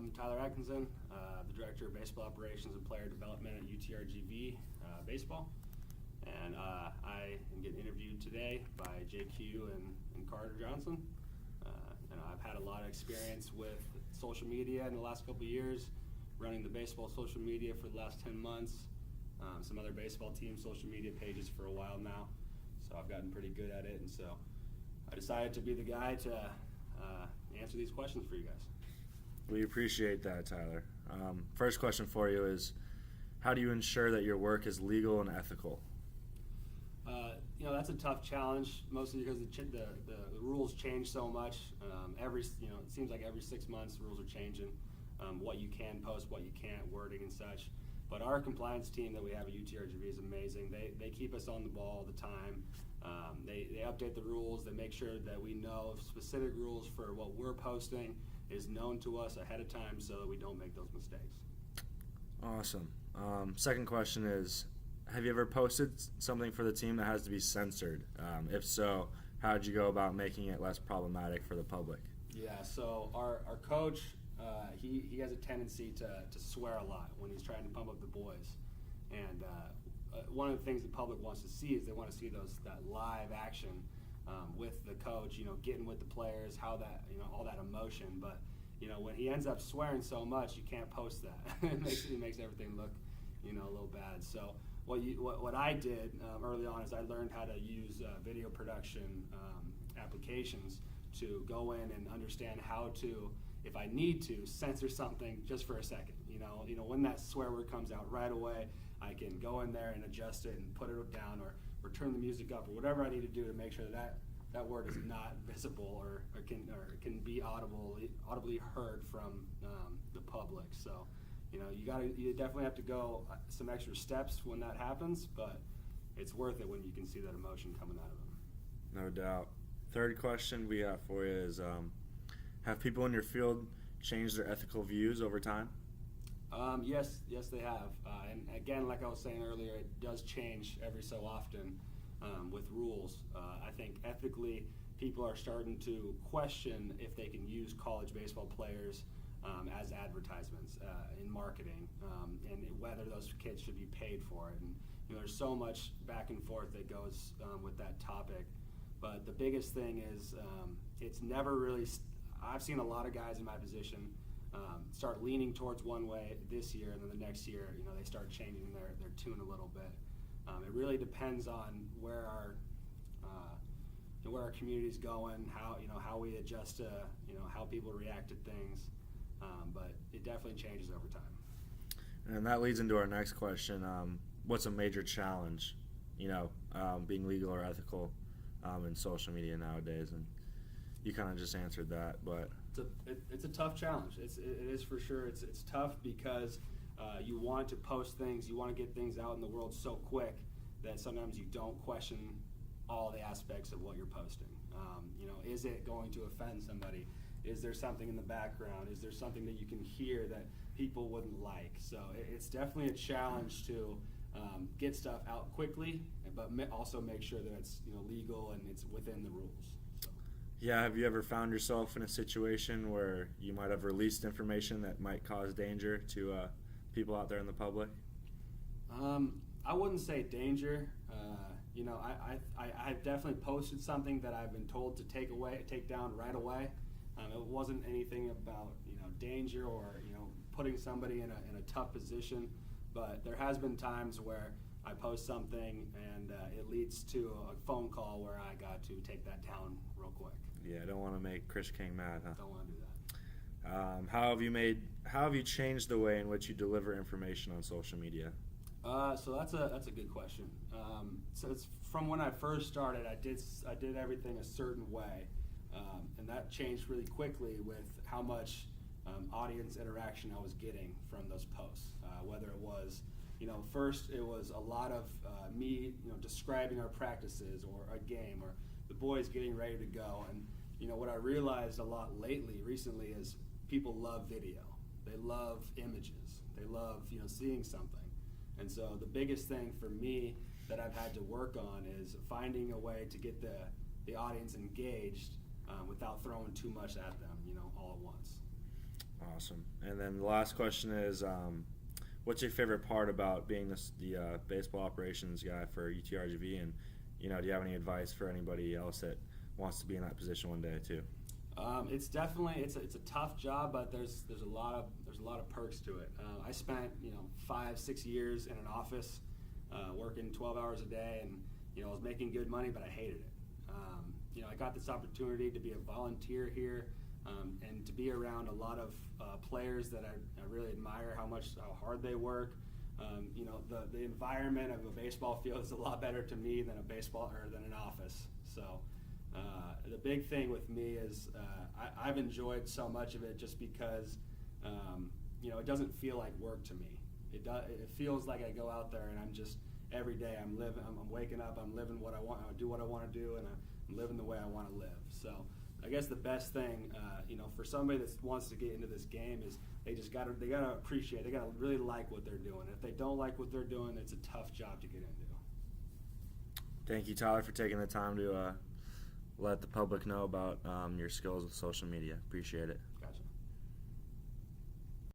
I'm Tyler Atkinson, the Director of Baseball Operations and Player Development at UTRGV Baseball. And I am getting interviewed today by JQ and Carter Johnson. I've had a lot of experience with social media in the last couple of years, running the baseball social media for the last 10 months, some other baseball team social media pages for a while now. So I've gotten pretty good at it, and so I decided to be the guy to answer these questions for you guys. We appreciate that, Tyler. First question for you is, how do you ensure that your work is legal and ethical? That's a tough challenge, mostly because the rules change so much. It seems like every 6 months the rules are changing. What you can post, what you can't, wording and such. But our compliance team that we have at UTRGV is amazing. They keep us on the ball all the time. They update the rules. They make sure that we know specific rules for what we're posting is known to us ahead of time so that we don't make those mistakes. Awesome. Second question is, have you ever posted something for the team that has to be censored? If so, how did you go about making it less problematic for the public? Yeah, so our coach, he has a tendency to swear a lot when he's trying to pump up the boys. And one of the things the public wants to see is they want to see that live action with the coach, getting with the players, how that, all that emotion. But, when he ends up swearing so much, you can't post that. It makes everything look, a little bad. So what I did early on is I learned how to use video production applications to go in and understand how to, if I need to, censor something just for a second. When that swear word comes out right away, I can go in there and adjust it and put it down or turn the music up or whatever I need to do to make sure that word is not visible or can be audibly heard from the public. So, you definitely have to go some extra steps when that happens, but it's worth it when you can see that emotion coming out of them. No doubt. Third question we have for you is, have people in your field changed their ethical views over time? Yes, they have. And again, like I was saying earlier, it does change every so often with rules. I think ethically, people are starting to question if they can use college baseball players as advertisements in marketing, and whether those kids should be paid for it. And there's so much back and forth that goes with that topic. But the biggest thing is it's never really. I've seen a lot of guys in my position start leaning towards one way this year, and then the next year, they start changing their tune a little bit. It really depends on where our community's going, how we adjust to how people react to things. But it definitely changes over time. And that leads into our next question. What's a major challenge, being legal or ethical in social media nowadays? And you kind of just answered that, but it's a tough challenge. It is for sure. It's tough because you want to post things, you want to get things out in the world so quick that sometimes you don't question all the aspects of what you're posting. Is it going to offend somebody? Is there something in the background? Is there something that you can hear that people wouldn't like? So it's definitely a challenge to get stuff out quickly, but also make sure that it's legal and it's within the rules. So. Yeah, have you ever found yourself in a situation where you might have released information that might cause danger to people out there in the public? I wouldn't say danger. I've definitely posted something that I've been told to take down right away. It wasn't anything about danger or putting somebody in a tough position, but there has been times where I post something and it leads to a phone call where I got to take that down real quick. Yeah, I don't want to make Chris King mad, huh? Don't want to do that. How have you changed the way in which you deliver information on social media? So that's a good question. So it's from when I first started, I did everything a certain way, and that changed really quickly with how much audience interaction I was getting from those posts. Whether it was, first it was a lot of me, describing our practices or a game or the boys getting ready to go. And what I realized a lot recently is people love video. They love images. They love seeing something. And so the biggest thing for me that I've had to work on is finding a way to get the audience engaged without throwing too much at them, all at once. Awesome. And then the last question is, what's your favorite part about being the baseball operations guy for UTRGV? And do you have any advice for anybody else that wants to be in that position one day too? It's definitely it's a tough job, but there's a lot of perks to it. I spent 5-6 years in an office, working 12 hours a day, and I was making good money, but I hated it. I got this opportunity to be a volunteer here, and to be around a lot of players that I really admire how hard they work. The environment of a baseball field is a lot better to me than than an office. So the big thing with me is I've enjoyed so much of it just because it doesn't feel like work to me. It feels like I go out there and I'm just every day I'm waking up, I'm living what I want, I do what I want to do, and I'm living the way I want to live. So I guess the best thing, for somebody that wants to get into this game is they gotta appreciate, they gotta really like what they're doing. If they don't like what they're doing, it's a tough job to get into. Thank you, Tyler, for taking the time to let the public know about your skills with social media. Appreciate it.